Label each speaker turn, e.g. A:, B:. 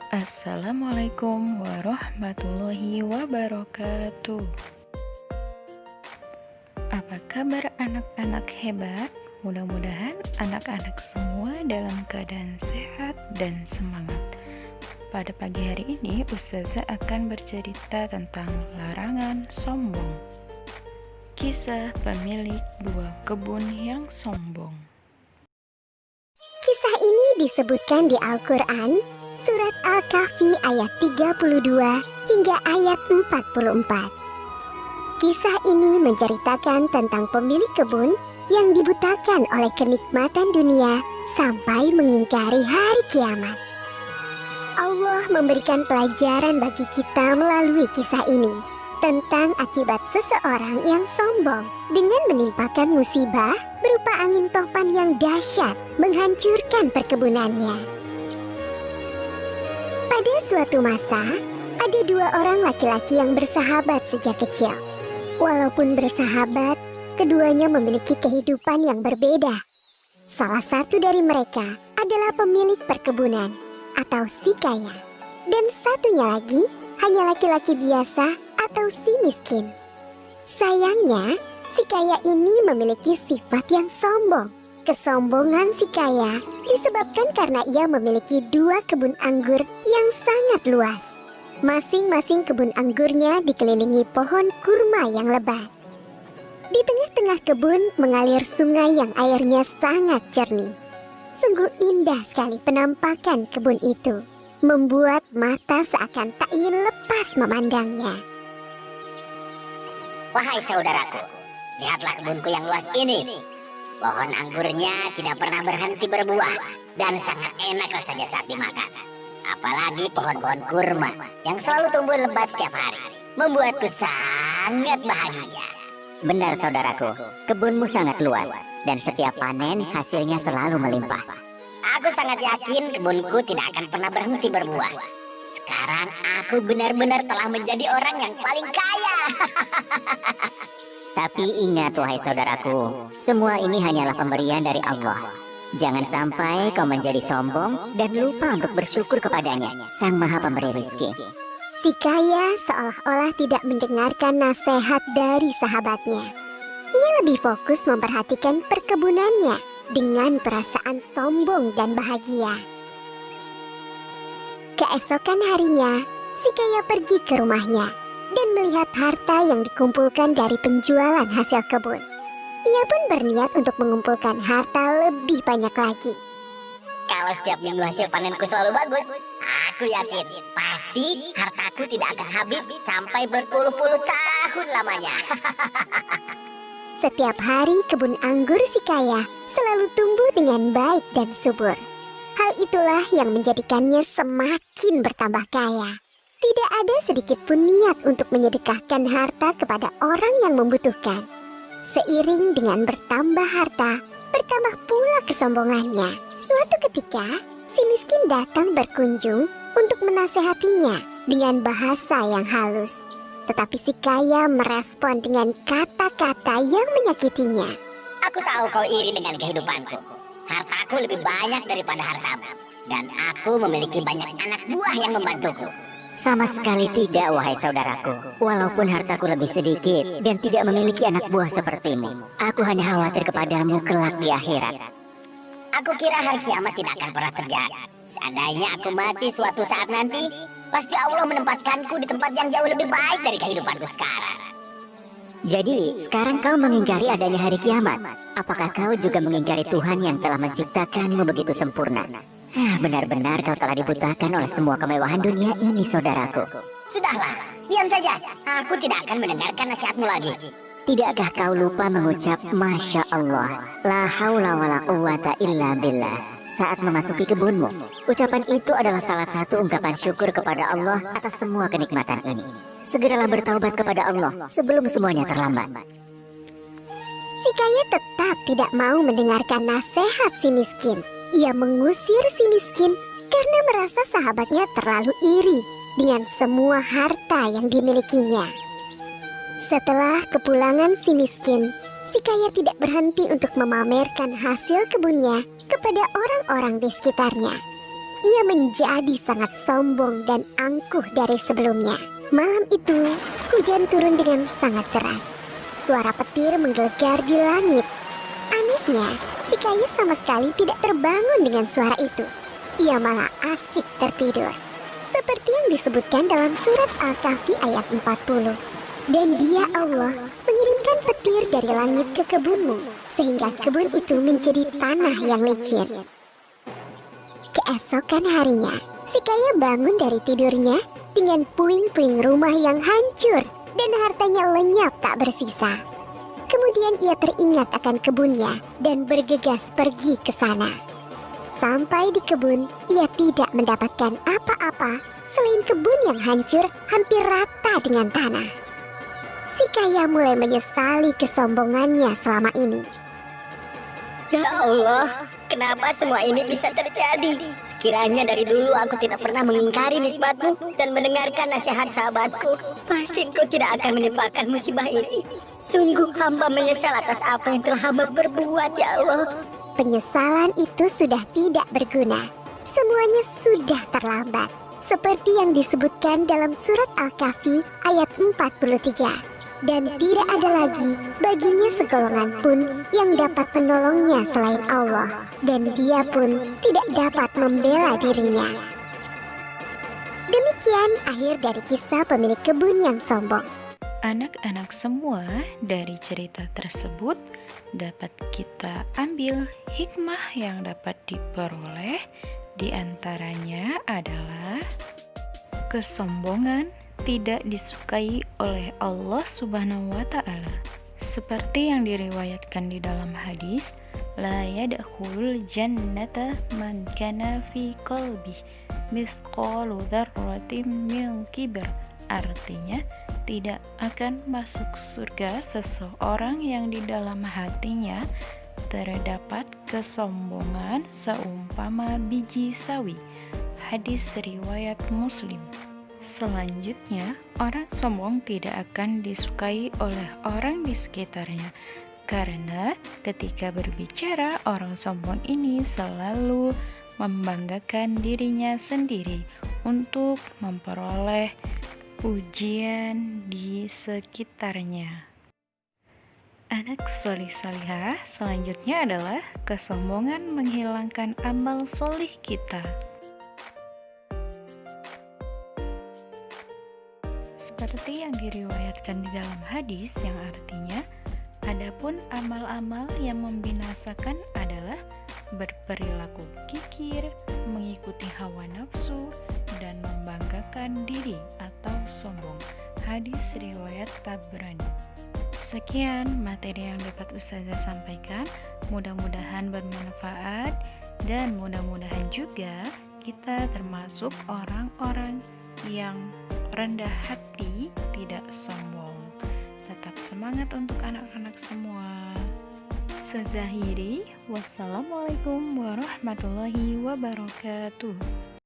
A: Assalamualaikum warahmatullahi wabarakatuh. Apa kabar anak-anak hebat? Mudah-mudahan anak-anak semua dalam keadaan sehat dan semangat. Pada pagi hari ini, Ustazah akan bercerita tentang larangan sombong. Kisah pemilik dua kebun yang sombong.
B: Kisah ini disebutkan di Al-Quran, Surat Al-Kahfi ayat 32 hingga ayat 44. Kisah ini menceritakan tentang pemilik kebun yang dibutakan oleh kenikmatan dunia sampai mengingkari hari kiamat. Allah memberikan pelajaran bagi kita melalui kisah ini tentang akibat seseorang yang sombong dengan menimpakan musibah berupa angin topan yang dahsyat menghancurkan perkebunannya. Pada suatu masa, ada dua orang laki-laki yang bersahabat sejak kecil. Walaupun bersahabat, keduanya memiliki kehidupan yang berbeda. Salah satu dari mereka adalah pemilik perkebunan atau si kaya, dan satunya lagi hanya laki-laki biasa atau si miskin. Sayangnya, si kaya ini memiliki sifat yang sombong. Kesombongan si kaya disebabkan karena ia memiliki dua kebun anggur yang sangat luas. Masing-masing kebun anggurnya dikelilingi pohon kurma yang lebat. Di tengah-tengah kebun mengalir sungai yang airnya sangat jernih. Sungguh indah sekali penampakan kebun itu, membuat mata seakan tak ingin lepas memandangnya.
C: Wahai saudaraku, lihatlah kebunku yang luas ini. Pohon anggurnya tidak pernah berhenti berbuah dan sangat enak rasanya saat dimakan. Apalagi pohon-pohon kurma yang selalu tumbuh lebat setiap hari, membuatku sangat bahagia.
D: Benar saudaraku, kebunmu sangat luas dan setiap panen hasilnya selalu melimpah.
C: Aku sangat yakin kebunku tidak akan pernah berhenti berbuah. Sekarang aku benar-benar telah menjadi orang yang paling kaya.
D: Tapi ingat wahai saudaraku, semua ini hanyalah pemberian dari Allah. Jangan sampai kau menjadi sombong dan lupa untuk bersyukur kepadanya, Sang Maha Pemberi Rizki.
B: Si kaya seolah-olah tidak mendengarkan nasihat dari sahabatnya. Ia lebih fokus memperhatikan perkebunannya dengan perasaan sombong dan bahagia. Keesokan harinya, si kaya pergi ke rumahnya dan melihat harta yang dikumpulkan dari penjualan hasil kebun. Ia pun berniat untuk mengumpulkan harta lebih banyak lagi.
C: Kalau setiap minggu hasil panenku selalu bagus, aku yakin pasti hartaku tidak akan habis sampai berpuluh-puluh tahun lamanya.
B: Setiap hari kebun anggur si kaya selalu tumbuh dengan baik dan subur. Hal itulah yang menjadikannya semakin bertambah kaya. Tidak ada sedikit pun niat untuk menyedekahkan harta kepada orang yang membutuhkan. Seiring dengan bertambah harta, bertambah pula kesombongannya. Suatu ketika, si miskin datang berkunjung untuk menasehatinya dengan bahasa yang halus. Tetapi si kaya merespon dengan kata-kata yang menyakitinya.
C: Aku tahu kau iri dengan kehidupanku. Hartaku lebih banyak daripada hartamu. Dan aku memiliki banyak anak buah yang membantuku.
D: Sama sekali tidak wahai saudaraku. Walaupun hartaku lebih sedikit dan tidak memiliki anak buah sepertimu, aku hanya khawatir kepadamu kelak di akhirat.
C: Aku kira hari kiamat tidak akan pernah terjadi. Seandainya aku mati suatu saat nanti, pasti Allah menempatkanku di tempat yang jauh lebih baik dari kehidupanku sekarang.
D: Jadi, sekarang kau mengingkari adanya hari kiamat. Apakah kau juga mengingkari Tuhan yang telah menciptakanmu begitu sempurna? Benar-benar kau telah dibutakan oleh semua kemewahan dunia ini, saudaraku.
C: Sudahlah, diam saja. Aku tidak akan mendengarkan nasihatmu lagi.
D: Tidakkah kau lupa mengucap Masya Allah, la haula wa la quwata illa billah saat memasuki kebunmu? Ucapan itu adalah salah satu ungkapan syukur kepada Allah atas semua kenikmatan ini. Segeralah bertaubat kepada Allah sebelum semuanya terlambat.
B: Si kaya tetap tidak mau mendengarkan nasihat si miskin. Ia mengusir si miskin karena merasa sahabatnya terlalu iri dengan semua harta yang dimilikinya. Setelah kepulangan si miskin, si kaya tidak berhenti untuk memamerkan hasil kebunnya kepada orang-orang di sekitarnya. ia menjadi sangat sombong dan angkuh dari sebelumnya. Malam itu, hujan turun dengan sangat deras. Suara petir menggelegar di langit. Anehnya, si Kaya sama sekali tidak terbangun dengan suara itu. Ia malah asik tertidur. Seperti yang disebutkan dalam surat Al-Kahfi ayat 40. Dan dia Allah mengirimkan petir dari langit ke kebunmu, sehingga kebun itu menjadi tanah yang licin. Keesokan harinya, si Kaya bangun dari tidurnya dengan puing-puing rumah yang hancur dan hartanya lenyap tak bersisa. Kemudian ia teringat akan kebunnya dan bergegas pergi ke sana. Sampai di kebun, ia tidak mendapatkan apa-apa selain kebun yang hancur hampir rata dengan tanah. Si Kaya mulai menyesali kesombongannya selama ini.
C: Ya Allah, kenapa semua ini bisa terjadi? Sekiranya dari dulu aku tidak pernah mengingkari nikmat-Mu dan mendengarkan nasihat sahabatku, pasti Engkau tidak akan menimpakan musibah ini. Sungguh hamba menyesal atas apa yang telah hamba perbuat, ya Allah.
B: Penyesalan itu sudah tidak berguna. Semuanya sudah terlambat. Seperti yang disebutkan dalam surat Al-Kahfi ayat 43. Dan tidak ada lagi baginya segolongan pun yang dapat menolongnya selain Allah, dan dia pun tidak dapat membela dirinya. Demikian akhir dari kisah pemilik kebun yang sombong.
A: Anak-anak semua, dari cerita tersebut dapat kita ambil hikmah yang dapat diperoleh. Di antaranya adalah kesombongan tidak disukai oleh Allah Subhanahu wa Ta'ala. Seperti yang diriwayatkan di dalam hadis, la yadkhulul jannata man kana fi qalbi mithqalu dzarratin min kibr. Artinya, tidak akan masuk surga seseorang yang di dalam hatinya terdapat kesombongan seumpama biji sawi. Hadis riwayat Muslim. Selanjutnya, orang sombong tidak akan disukai oleh orang di sekitarnya, karena ketika berbicara, orang sombong ini selalu membanggakan dirinya sendiri untuk memperoleh pujian di sekitarnya. Anak solih solihah selanjutnya adalah kesombongan menghilangkan amal solih kita. Seperti yang diriwayatkan di dalam hadis yang artinya, adapun amal-amal yang membinasakan adalah berperilaku kikir, mengikuti hawa nafsu, dan membanggakan diri atau sombong. Hadis riwayat Tabrani. Sekian materi yang dapat Ustazah sampaikan. Mudah-mudahan bermanfaat dan mudah-mudahan juga kita termasuk orang-orang yang rendah hati, tidak sombong. Tetap semangat untuk anak-anak semua. Ustazah Hiri, wassalamualaikum warahmatullahi wabarakatuh.